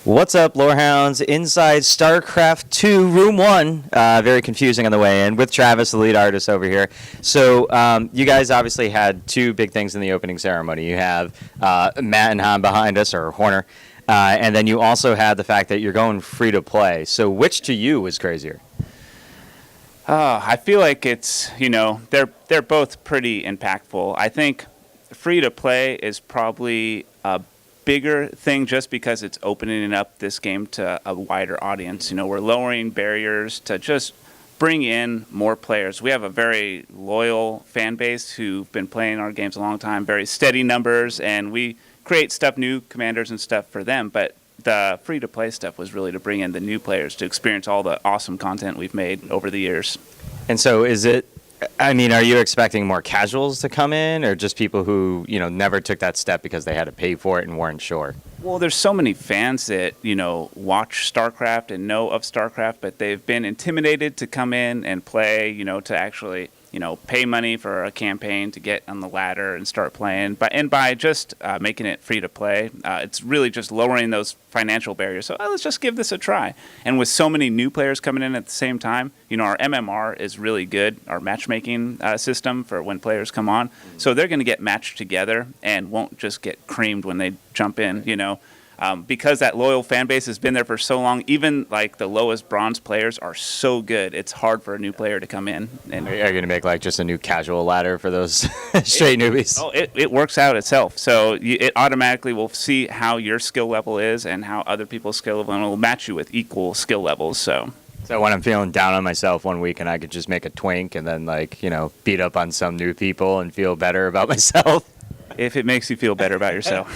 What's up, Lorehounds? Inside StarCraft 2, Room 1. Very confusing on the way in with Travis, the lead artist over here. So you guys obviously had two big things in the opening ceremony. You have Matt and Han behind us, or Horner, and then you also had the fact that you're going free to play. So which to you was crazier? I feel like it's, they're both pretty impactful. I think free to play is probably a bigger thing just because it's opening up this game to a wider audience. We're lowering barriers to just bring in more players. We have a very loyal fan base who've been playing our games a long time, very steady numbers, and we create new commanders and stuff for them. But the free-to-play stuff was really to bring in the new players to experience all the awesome content we've made over the years. And so are you expecting more casuals to come in, or just people who, never took that step because they had to pay for it and weren't sure? Well, there's so many fans that, watch StarCraft and know of StarCraft, but they've been intimidated to come in and play, to actually, pay money for a campaign to get on the ladder and start playing. By just making it free to play, it's really just lowering those financial barriers. So let's just give this a try. And with so many new players coming in at the same time, our MMR is really good, our matchmaking system for when players come on. So they're going to get matched together and won't just get creamed when they jump in, because that loyal fan base has been there for so long. Even like the lowest bronze players are so good, it's hard for a new player to come in. And are you going to make like just a new casual ladder for those straight newbies? It works out itself. So it automatically will see how your skill level is and how other people's skill level, and it will match you with equal skill levels. So when I'm feeling down on myself one week and I could just make a twink and then beat up on some new people and feel better about myself. If it makes you feel better about yourself.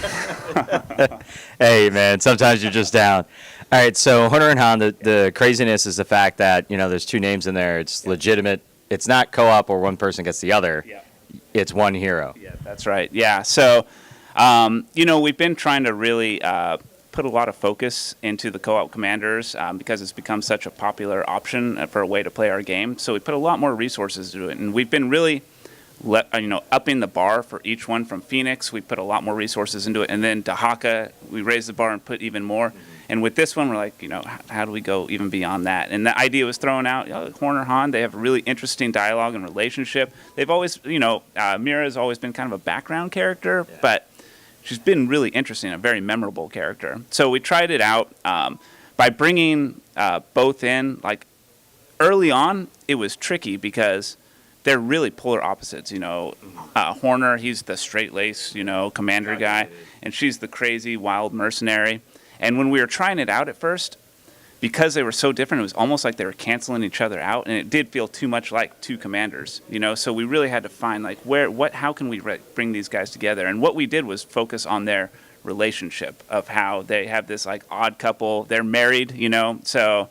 Hey, man, sometimes you're just down. All right, so Hunter and Han, the craziness is the fact that, there's two names in there. It's legitimate. It's not co-op or one person gets the other. Yeah. It's one hero. Yeah, that's right. Yeah, so, we've been trying to really put a lot of focus into the co-op commanders because it's become such a popular option for a way to play our game. So we put a lot more resources into it, and we've been really upping the bar for each one. From Phoenix, we put a lot more resources into it, and then Dahaka, we raised the bar and put even more. Mm-hmm. And with this one, we're like, how do we go even beyond that? And the idea was thrown out. Horner Han, they have a really interesting dialogue and relationship. They've always, Mira's always been kind of a background character, but she's been really interesting, a very memorable character. So we tried it out by bringing both in. Like early on, it was tricky because they're really polar opposites. Horner, he's the straight-laced, commander guy, and she's the crazy, wild mercenary. And when we were trying it out at first, because they were so different, it was almost like they were canceling each other out, and it did feel too much like two commanders. So we really had to find how can we bring these guys together? And what we did was focus on their relationship of how they have this odd couple. They're married, So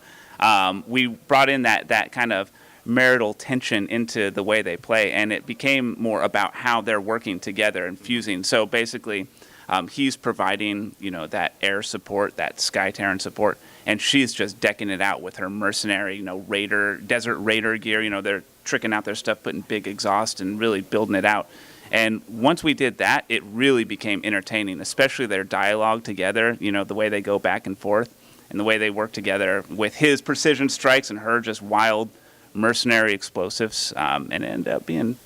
we brought in that kind of marital tension into the way they play, and it became more about how they're working together and fusing. So basically, he's providing, that air support, that Sky Terran support, and she's just decking it out with her mercenary, desert raider gear. They're tricking out their stuff, putting big exhaust and really building it out. And once we did that, it really became entertaining, especially their dialogue together, the way they go back and forth and the way they work together with his precision strikes and her just wild mercenary explosives, and it ended up being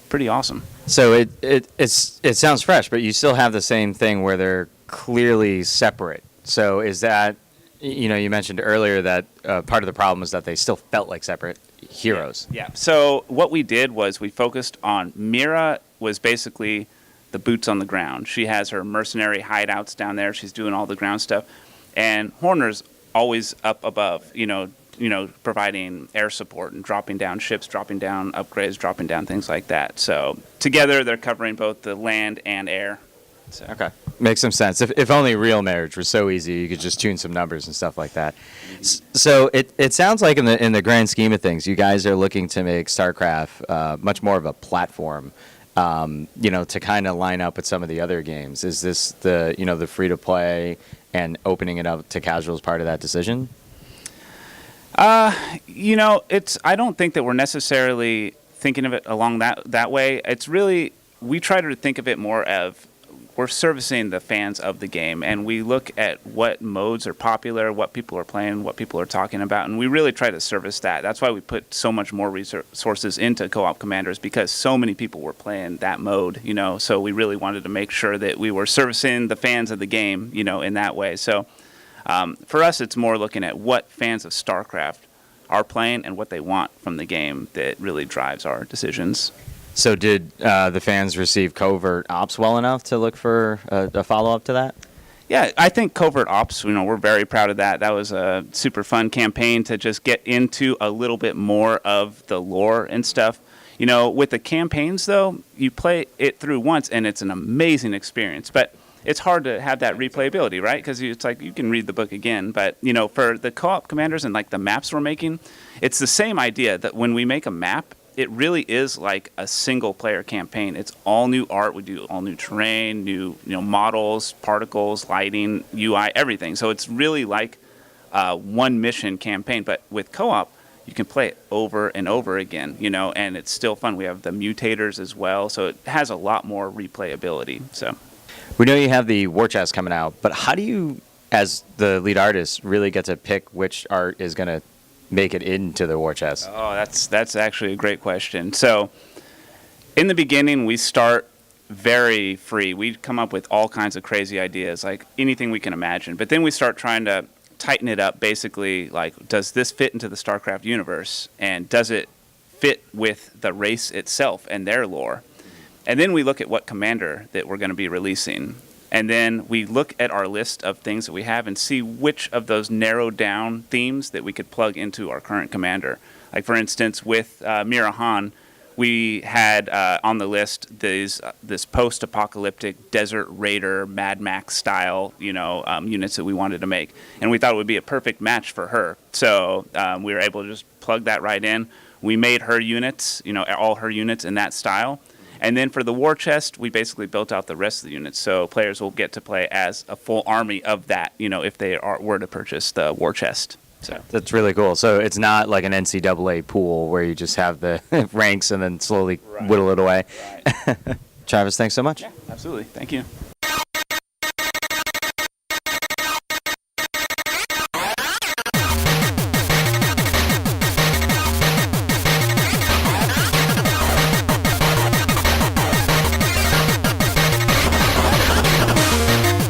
pretty awesome. So it sounds fresh, but you still have the same thing where they're clearly separate. So is that, you mentioned earlier that part of the problem is that they still felt like separate heroes. Yeah. So what we did was we focused on Mira was basically the boots on the ground. She has her mercenary hideouts down there. She's doing all the ground stuff, and Horner's always up above, providing air support and dropping down ships, dropping down upgrades, dropping down things like that. So together they're covering both the land and air. So. Okay. Makes some sense. If only real marriage was so easy, you could just tune some numbers and stuff like that. So it sounds like in the grand scheme of things, you guys are looking to make StarCraft much more of a platform, to kind of line up with some of the other games. Is this the free-to-play and opening it up to casuals part of that decision? I don't think that we're necessarily thinking of it along that way. It's really, we try to think of it more of we're servicing the fans of the game, and we look at what modes are popular, what people are playing, what people are talking about, and we really try to service that. That's why we put so much more resources into Co-op Commanders, because so many people were playing that mode, you know, so we really wanted to make sure that we were servicing the fans of the game, you know, in that way. So for us, it's more looking at what fans of StarCraft are playing and what they want from the game that really drives our decisions. So did the fans receive Covert Ops well enough to look for a follow-up to that? Yeah, I think Covert Ops, you know, we're very proud of that. That was a super fun campaign to just get into a little bit more of the lore and stuff. You know, with the campaigns, though, you play it through once, and it's an amazing experience. But it's hard to have that replayability, right? Because it's like you can read the book again. But, you know, for the Co-op Commanders and, like, the maps we're making, it's the same idea that when we make a map, it really is like a single-player campaign. It's all new art. We do all new terrain, new models, particles, lighting, UI, everything. So it's really like one mission campaign. But with co-op, you can play it over and over again, you know, and it's still fun. We have the mutators as well, so it has a lot more replayability. So we know you have the war chest coming out, but how do you, as the lead artist, really get to pick which art is going to make it into the war chest? Oh, that's actually a great question. So in the beginning, we start very free. We come up with all kinds of crazy ideas, like anything we can imagine. But then we start trying to tighten it up, basically, like, does this fit into the StarCraft universe? And does it fit with the race itself and their lore? And then we look at what commander that we're going to be releasing. And then we look at our list of things that we have and see which of those narrowed down themes that we could plug into our current commander. Like, for instance, with Mirahan, we had on the list this post-apocalyptic desert raider, Mad Max style, units that we wanted to make. And we thought it would be a perfect match for her. So we were able to just plug that right in. We made her units, all her units in that style. And then for the war chest, we basically built out the rest of the units. So players will get to play as a full army of that, if they were to purchase the war chest. So that's really cool. So it's not like an NCAA pool where you just have the ranks and then slowly whittle it away. Right. Travis, thanks so much. Yeah, absolutely. Thank you.